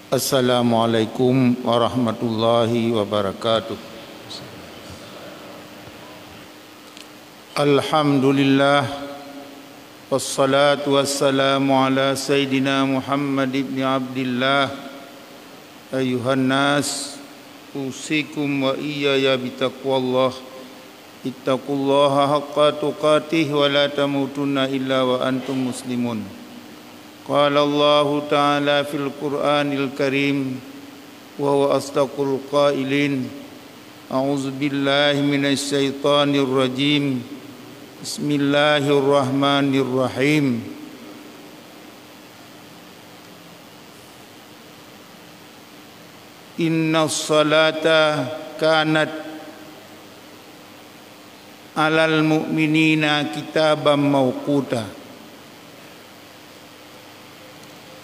Assalamualaikum warahmatullahi wabarakatuh. Alhamdulillah, wassalatu wassalamu ala Sayyidina Muhammad ibn Abdillah. Ayuhan nas, usikum wa iyaya bitaqwallah. Ittaqullaha haqqa tuqatih wa la tamutunna illa wa antum muslimun. Qala Allah Ta'ala fil Qur'anil Karim wa huwa asdaqul qailin. A'udzu billahi minasy syaithanir rajim. Bismillahirrahmanirrahim. Innas salata kanat 'alal mu'minina kitaban mawquta.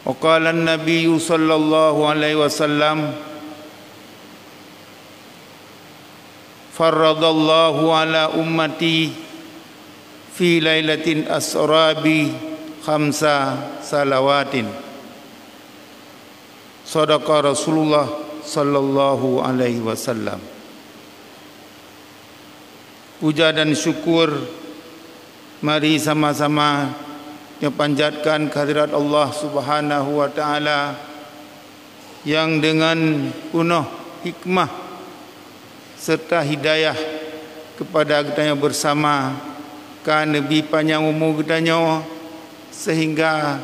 Wa qala an-nabiy sallallahu alaihi wasallam, faradallahu ala ummati fi lailatin asrabi khamsa salawatin. Sadaqa Rasulullah sallallahu alaihi wasallam. Puja dan syukur mari sama-sama panjatkan kehadirat Allah Subhanahu wa taala yang dengan penuh hikmah serta hidayah kepada kita bersama kan lebih panjang umur kita sehingga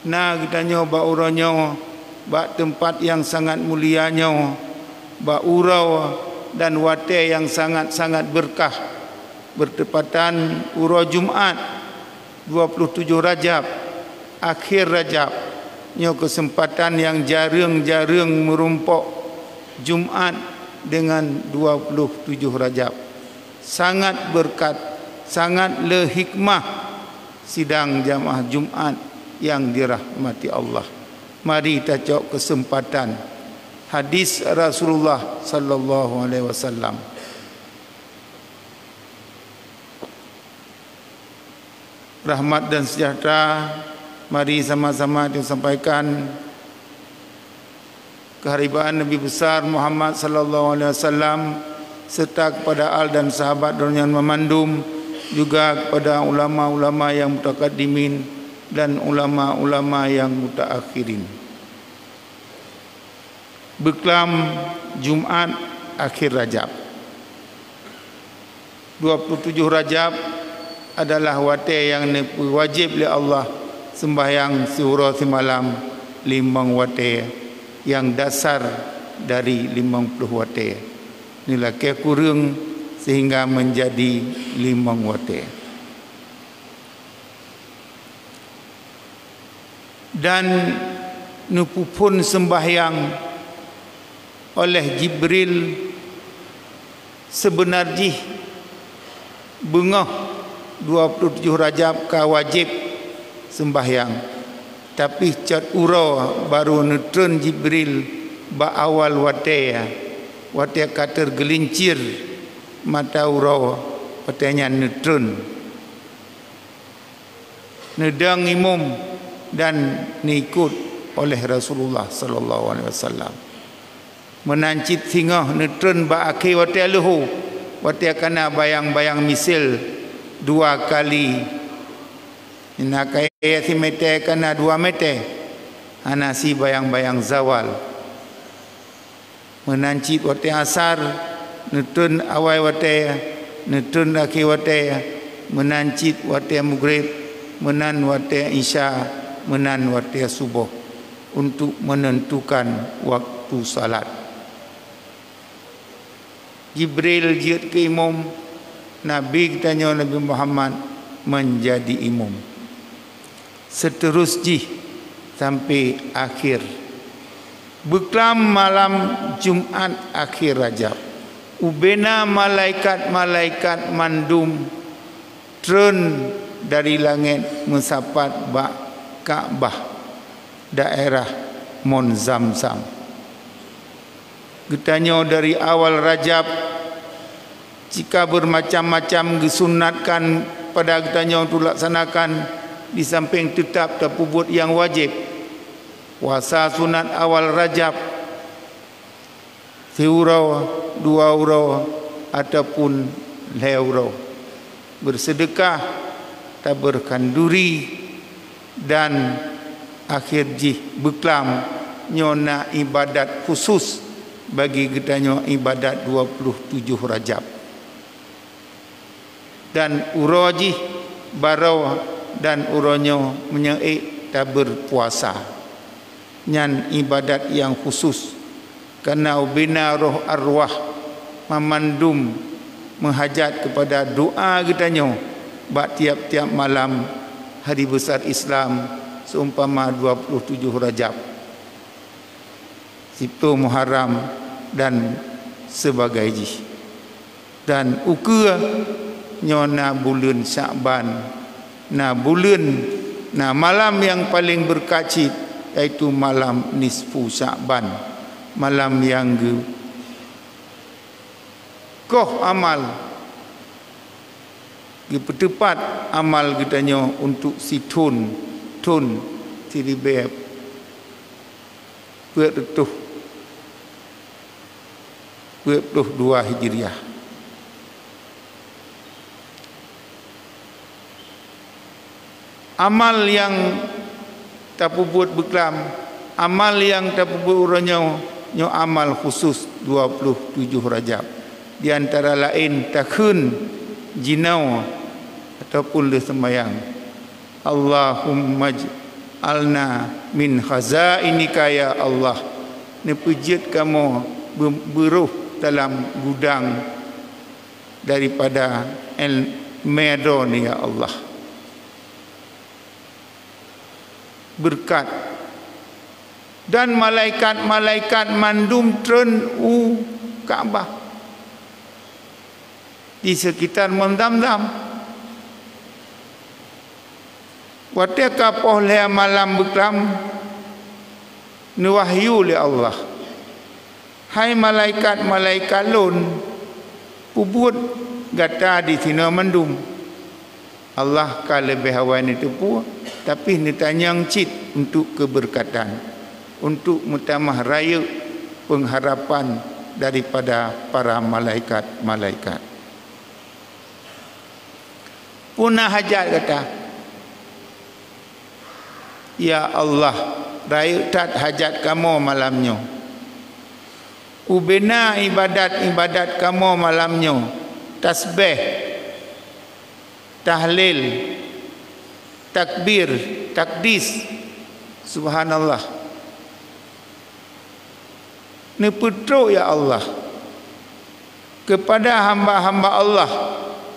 na kita ba uranyo ba tempat yang sangat mulianya, ba urau dan wate yang sangat-sangat berkah bertepatan urau Jumat 27 Rajab, akhir Rajab, nyo kesempatan yang jarang-jarang merumpok Jumat dengan 27 Rajab. Sangat berkat, sangat le hikmah sidang jamaah Jumat yang dirahmati Allah. Mari kita cok kesempatan hadis Rasulullah sallallahu alaihi wasallam. Rahmat dan sejahtera mari sama-sama disampaikan keharibaan Nabi besar Muhammad sallallahu alaihi wasallam serta kepada al dan sahabat yang memandum, juga kepada ulama-ulama yang mutaqaddimin dan ulama-ulama yang mutaakhirin. Beklam Jumat akhir Rajab 27 Rajab adalah wate yang wajib oleh Allah sembahyang zuhur semalam 5 wate yang dasar dari 50 wate. Inilah kurang sehingga menjadi 5 wate. Dan nupupun sembahyang oleh Jibril sebenarnya bengah 27 Rajab ka wajib sembahyang, tapi cat urau baru neutron Jibril ba awal wate ka tergelincir mata urau watenya neutron nedang imum dan nikut oleh Rasulullah sallallahu alaihi wasallam menancit singa neutron ba akhir wate luhu wate kana bayang-bayang misil 2 kali. Ina kaya si mete kana 2 mete. Ana si bayang-bayang zawal. Menancit wate asar, netun awai wate, netun akhir wate, menancit wate maghrib, menan wate isya, menan wate subuh untuk menentukan waktu salat. Jibril jiat ke imam, Nabi kitanya Nabi Muhammad menjadi imam. Seterusnya sampai akhir. Beklam malam Jumat akhir Rajab. Ubena malaikat-malaikat mandum turun dari langit mensapat bak Ka'bah daerah Mon Zamzam. Kitanya dari awal Rajab jika bermacam-macam disunatkan pada kitanya untuk laksanakan di samping tetap terpubut yang wajib puasa sunat awal Rajab 1 urau 2 urau ataupun 2 urau, bersedekah, taburkan duri, dan akhir jih beklam nyona ibadat khusus bagi kita nyo ibadat 27 Rajab. Dan uroji barau dan uronyo menyeik tabur puasa nyan ibadat yang khusus karena ubina roh arwah memandum menghajat kepada doa kita nyo bak tiap-tiap malam hari besar Islam seumpama 27 Rajab, 10 Muharram dan sebagainya. Dan ukur nyona bulan Sya'ban, na bulan, na malam yang paling berkacit iaitu malam nisfu Sya'ban, malam yang koh amal dipertepat amal kita nyo untuk si tun tiribeb betuh 22 Hijriah. Amal yang tak buat beklam, amal yang tak buat uranyo nyo amal khusus 27 Rajab. Di antara lain takhun jinau ataupun le sembahyang. Allahumma alna min khazainika ya Allah. Ni pujit kamu beruh dalam gudang daripada el medon ya Allah. Berkat dan malaikat-malaikat mandum tren Kaabah di sekitar Mendam-dam. Wateka pohle malam beklam nuwahyu li Allah. Hai malaikat-malaikat lun pubut gata di sini mendum. Allah kalau lebih hawan itu pun, tapi ni tanyang cit untuk keberkatan, untuk mutamah raya pengharapan daripada para malaikat-malaikat. Punah hajat kata, ya Allah, raya tat hajat kamu malamnya. Ubena ibadat kamu malamnya, tasbih, tahlil, takbir, takdis, subhanallah. Ni putruk ya Allah kepada hamba-hamba Allah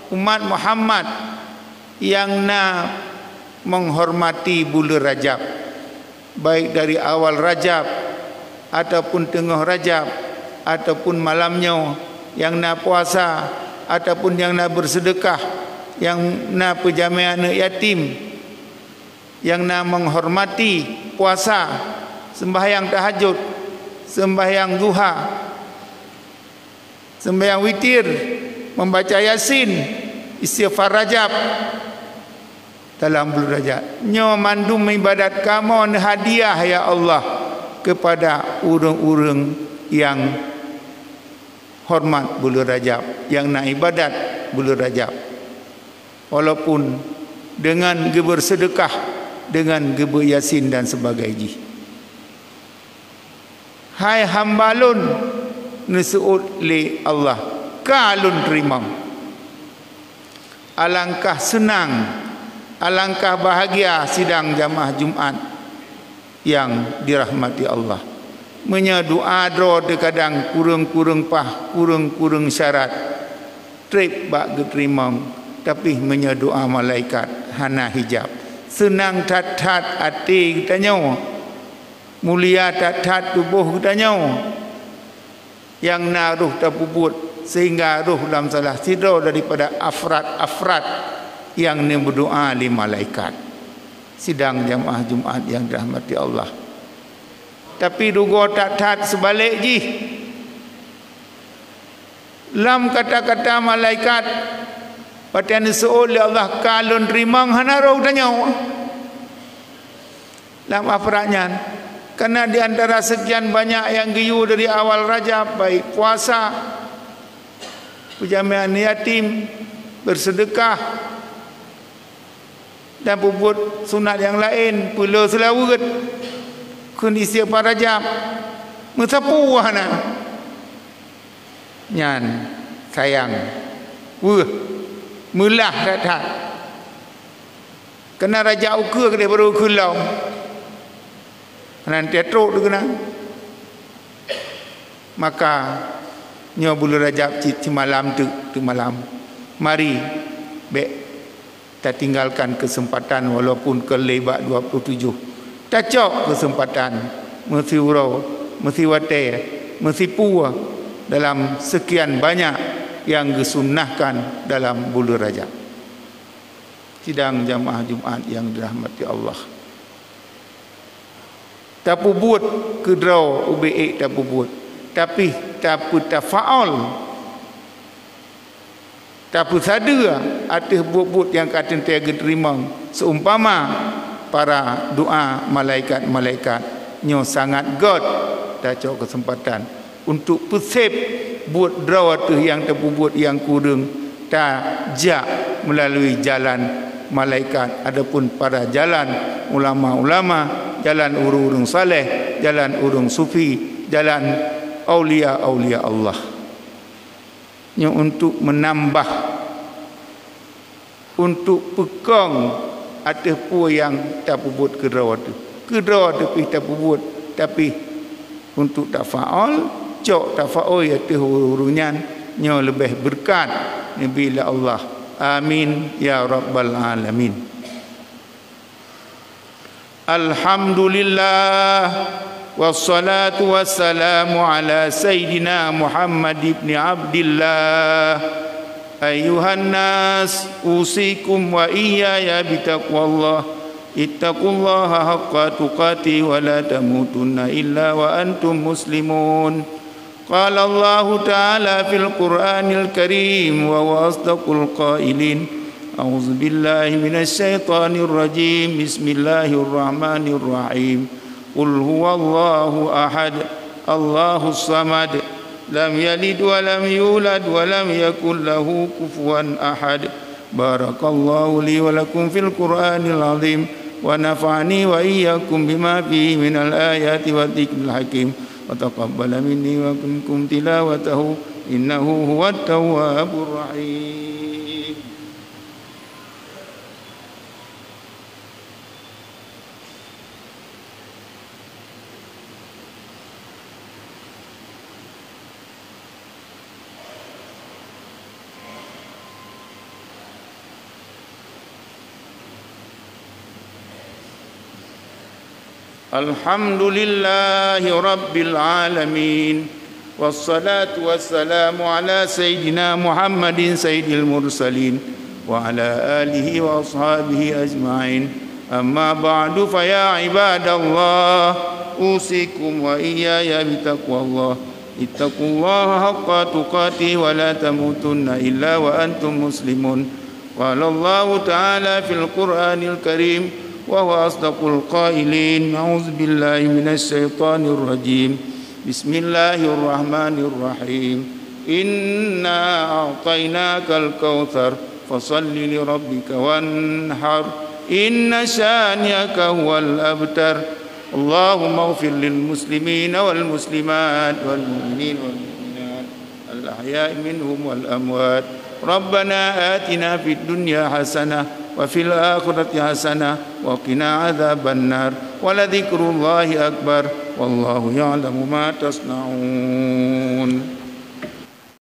umat Muhammad yang nak menghormati bulan Rajab, baik dari awal Rajab ataupun tengah Rajab ataupun malamnya, yang nak puasa ataupun yang nak bersedekah, yang nak pejamai anak yatim, yang nak menghormati puasa, sembahyang tahajud, sembahyang duha, sembahyang witir, membaca Yasin, istighfar Rajab dalam bulan Rajab. Nyo mandum ibadat kamu hadiah ya Allah kepada orang-orang yang hormat bulan Rajab, yang nak ibadat bulan Rajab. Walaupun dengan bersedekah, dengan Yasin dan sebagainya. Hai hambalun nusu'ud li Allah, kalun terima. Alangkah senang, alangkah bahagia sidang jamaah Jumaat yang dirahmati Allah. Menyadua doa kadang kurang-kurang kurang-kurang syarat. Trip bak diterima, tapi menyadua malaikat hana hijab. Senang tat-tat hati kita nyawa, mulia tat-tat tubuh kita nyawa, yang naruh terpubut sehingga ruh dalam salah tidur daripada afrat yang ni berdoa li malaikat. Sidang jamaah Jumaat yang dirahmati Allah. Tapi duga tat-tat sebalik ji. Lam kata-kata malaikat Patian su'ul ya Allah kalun rimang hana roh tanya. Lam afraknya Karena di antara sekian banyak yang giyu dari awal Rajab, baik puasa, penjamian yatim, bersedekah, dan buat sunat yang lain, pula selawat, kondisi pada Rajab, mensapu wahana, nyan sayang, mulah datang. Kena Rajab ukur dia baru kulau. Nanti teruk tu kena. Maka nyo bulan Rajab ci malam tu malam. Mari kita tinggalkan kesempatan walaupun kelebak 27. Tacok kesempatan mesti urau, mesti wate, mesti puah dalam sekian banyak yang disunnahkan dalam bulan Rajab. Sidang jamaah Jumaat yang dirahmati Allah. Tapu buat kedraw UBE tapu buat, tapi tapu tafaul, tapu sadar atas buat yang kata tiaga terima seumpama para doa malaikat-malaikat nyo sangat god tak cok kesempatan untuk persep buat draw tu yang tapu buat yang kurang tak jak melalui jalan malaikat, adapun para jalan ulama-ulama, jalan urung-urung saleh, jalan urung sufi, jalan aulia-aulia Allah. Yang untuk menambah, untuk pegang atas pua yang tak buat kedua tu. Kedua tapi tak buat, tapi untuk tak faal, cok tak faal atas urungnya nyo lebih berkat bila Allah. Amin ya rabbal alamin. Alhamdulillah wassalatu wassalamu ala sayyidina Muhammad ibn Abdillah. Ayuhan nas, usikum wa iyaya bitaqwallah. Ittaqullaha haqqa tuqatih wa la tamutunna illa wa antum muslimun. قال الله تعالى في القرآن الكريم وهو أصدق القائلين أعوذ بالله من الشيطان الرجيم بسم الله الرحمن الرحيم قل هو الله أحد الله الصمد لم يلد ولم يولد ولم يكن له كفوا أحد بارك الله لي ولكم في القرآن العظيم ونفعني وإياكم بما فيه من الآيات والذكر الحكيم وتقبل مني ومنكم تلاوته إنه هو التواب الرحيم. الحمد لله رب العالمين والصلاة والسلام على سيدنا محمد سيد المرسلين وعلى آله وأصحابه أجمعين أما بعد فيا عباد الله أوصيكم وإياي بتقوى الله اتقوا الله حق تقاته ولا تموتن إلا وأنتم مسلمون قال الله تعالى في القرآن الكريم وهو أصدق القائلين أعوذ بالله من الشيطان الرجيم بسم الله الرحمن الرحيم إنا أعطيناك الكوثر فصل لربك وانحر إن شانئك هو الأبتر اللهم اغفر للمسلمين والمسلمات والمؤمنين والمؤمنات الأحياء منهم والأموات ربنا آتنا في الدنيا حسنة وفي الآخرة حسنة وقنا عذاب النار ولذكر الله أكبر والله يعلم ما تصنعون.